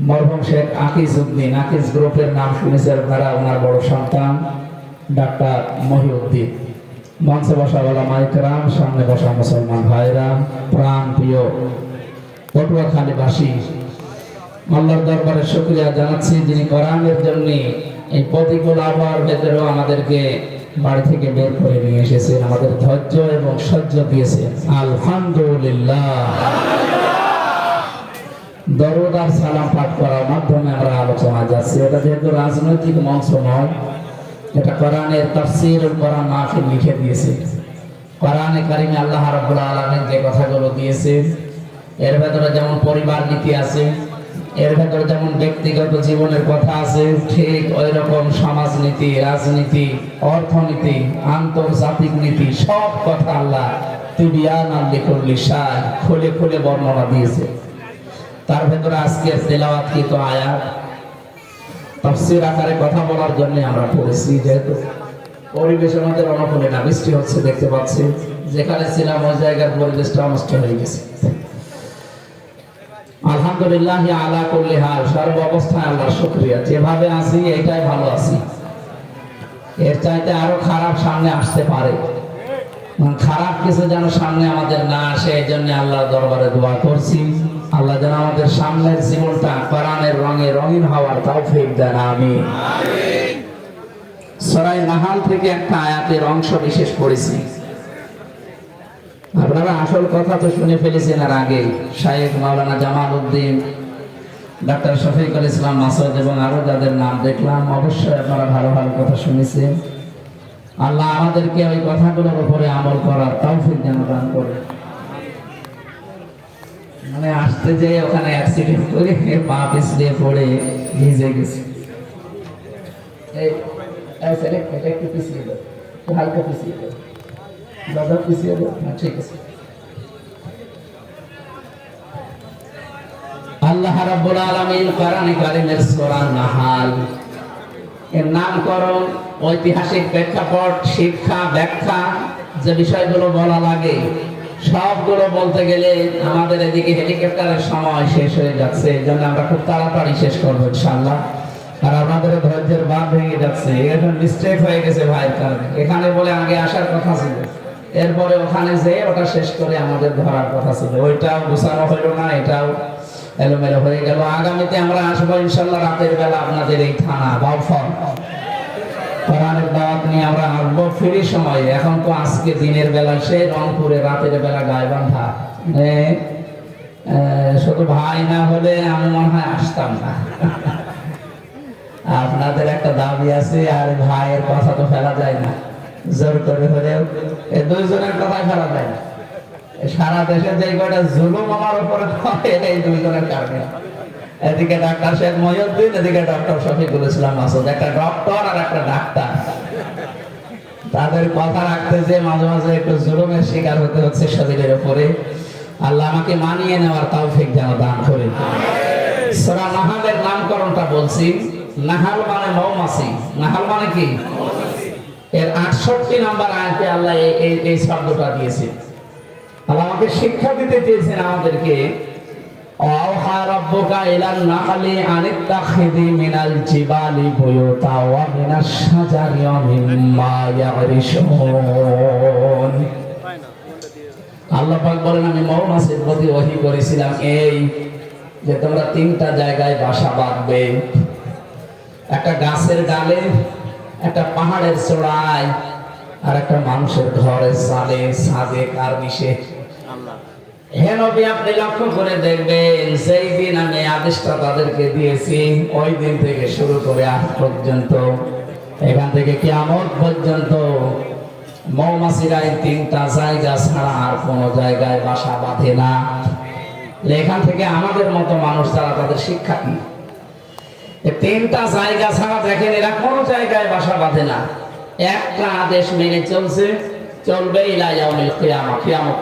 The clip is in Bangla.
মরহুম শেখ আকিজ উদ্দিন, আকিজ গ্রুপের নাম শুনেছেন আপনারা। ওনার বড় সন্তান ডাক্তার মহিউদ্দিন। মঞ্চে বসা ওলামায়ে কেরাম, সামনে বসা মুসলমান ভাইরা, প্রাণ প্রিয় পটুয়াখালীবাসী, আল্লাহর দরবারে শুকরিয়া জানাচ্ছি যিনি কোরআনের জন্য এই প্রতিকূল আবহাওয়ার ভেতরেও আমাদেরকে বাড়ি থেকে বের করে নিয়ে এসেছেন, আমাদের ধৈর্য এবং সহ্য দিয়েছেন। আলহামদুলিল্লাহ। দরুদ আর সালাম পাঠ করার মাধ্যমে আমরা আলোচনা যাচ্ছি। এটা যেহেতু রাজনৈতিক মঞ্চ নয়, এটা কোরআনের তাফসীর ও কোরআন মাহফিল লিখে দিয়েছে। কোরআনে কারিমে আল্লাহ রাব্বুল আলামিন যে কথাগুলো দিয়েছেন, এর ভেতরে যেমন পরিবার নীতি আছে, এর ভেতরে যেমন ব্যক্তিগত জীবনের কথা আছে, ঠিক ওই রকম সমাজনীতি, রাজনীতি, অর্থনীতি, আন্তর্জাতিক নীতি, সব কথা আল্লাহ তিবিয়ানাল লিকুল্লি শাই খুলে খুলে বর্ণনা দিয়েছে। তার ভেতরে আজকের তেলাওয়াতকৃত আয়াত তাফসীর আকারে কথা বলার জন্য আমরা পড়েছি। যেহেতু পরিবেশের মধ্যে অনুকূলে না, বৃষ্টি হচ্ছে দেখতে পাচ্ছি, যেখানে ছিলাম ওই জায়গার পরিবেশটা নষ্ট হয়ে গেছে। আলহামদুলিল্লাহ আলা কুল্লি হাল, সর্ব অবস্থায় আল্লাহর শুকরিয়া। যেভাবে আছি এটাই ভালো আছি, এর চাইতে আরো খারাপ সামনে আসতে পারে। খারাপ কিছু যেন সামনে আমাদের না আসে, এই জন্য আল্লাহর দরবারে দোয়া করছি। আল্লাহ যেন আমাদের সামনের জীবনটা কোরআনের রঙে রঙিন হওয়ার তৌফিক দেন, আমিন। সূরা নাহাল থেকে একটা আয়াতের অংশ বিশেষ পড়েছি। আপনারা আসল কথা তো শুনে ফেলেছেন এর আগে। শায়েখ মাওলানা জামাল উদ্দিন, ডাক্তার শফিকুল ইসলাম মাসুদ এবং আরো যাদের নাম দেখলাম, অবশ্যই আপনারা ভালো ভালো কথা শুনেছেন। আল্লাহ আমাদেরকে ওই কথাগুলোর উপরে আমল করার তৌফিক যেন দান করে। মানে আসতে যে ওখানে অ্যাক্সিডেন্ট করে পা পিছলে পড়ে ভিজে গেছে। এটা একটু পিছিয়ে দাও, হালকা পিছিয়ে দাও, দাদা পিছিয়ে দাও। ঠিক আছে। আল্লাহ রাব্বুল আলামিন কোরআনে কারীমের সূরা নাহাল এর নামকরণ, ঐতিহাসিক প্রেক্ষাপট, শিক্ষা, ব্যাখ্যা, যে বিষয়গুলো বলা লাগে সবগুলো বলতে গেলে আমাদের এদিকে হেলিকপ্টারের সময় শেষ হয়ে যাচ্ছে। এই জন্য আমরা খুব তাড়াতাড়ি শেষ করবো ইনশাআল্লাহ। আর আমাদের ধৈর্যের বাঁধ ভেঙে যাচ্ছে। এখন মিস্টেক হয়ে গেছে ভাইয়ের কারণে। এখানে বলে আগে আসার কথা ছিল, এরপরে ওখানে যে ওটা শেষ করে আমাদের ধরার কথা ছিল, ওইটাও গুছানো হইল না, এটাও এলোমেলো হয়ে গেল। আগামীতে আমরা আসবো ইনশাআল্লাহ রাতের বেলা আপনাদের এই থানা বাউফল কোরআনের দাওয়াত নিয়ে আমরা আসবো ফ্রি সময়ে। এখন তো আজকে দিনের বেলা সে রংপুরে, রাতের বেলা গায়বান্ধা। শুধু ভাই না হলে আমি মনে হয় আসতাম না। আপনাদের একটা দাবি আছে, আর ভাইয়ের কথা তো ফেলা যায় না, জোর করে হলেও এই দুইজনের কথাই ফেলা যায় না। সারা দেশে যে কয়টা জুলুম আমার উপরে হয় এই দুইজনের কারণে। এদিকে ডাক্তার শেখ মহিউদ্দিন, এদিকে ডক্টর শফিকুল ইসলাম মাসুদ, একটা ডক্টর আর একটা ডাক্তার। তাদের কথা রাখতে যে মাঝে মাঝে একটু জুলুমের শিকার হতে হচ্ছে শরীরের উপরে। আল্লাহ আমাকে মানিয়ে নেওয়ার তৌফিক যেন দান করেন। সূরা নাহালের নামকরণটা বলছি। নাহাল মানে মৌমাছি। নাহাল মানে কি? এর 68 নম্বর আয়াতে আল্লাহ এই শব্দটা দিয়েছে। আল্লাহ আমাকে শিক্ষা দিতে চেয়েছেন আমাদেরকে। আওহা রাব্বুকা ইলান নাহলি আনিত্তাখিযি মিনাল জিবালি বুয়ুতা ওয়া মিনাশ শাজারি ওয়া মিম্মা ইয়ারিশুন। আল্লাহ পাক বলেন, আমি মৌমাছির প্রতি ওহী করেছিলাম এই যে তোমরা তিনটা জায়গায় বাসা বাঁধবে, একটা গাছের ডালে, একটা পাহাড়ের চূড়ায়, আর একটা মানুষের ঘরের চালে, ছাদে, কার্নিশে। হে নবী, আপনি লক্ষ্য করে দেখবেন, সেই দিন আমি আদেশটা তাদেরকে দিয়েছি, ওই দিন থেকে শুরু করে আজ পর্যন্ত, এখান থেকে কিয়ামত পর্যন্ত মৌমাছিরা এই তিনটা জায়গা ছাড়া আর কোনো জায়গায় বাসা বাঁধে না। এখান থেকে আমাদের মতো মানুষ যারা, তাদের শিক্ষা কি? তিনটা জায়গা ছাড়া দেখেন এরা কোনো জায়গায় বাসা বাঁধে না। একটা আদেশ মেনে চলছে, চলবে ইলা ইয়াউমিল কিয়ামা।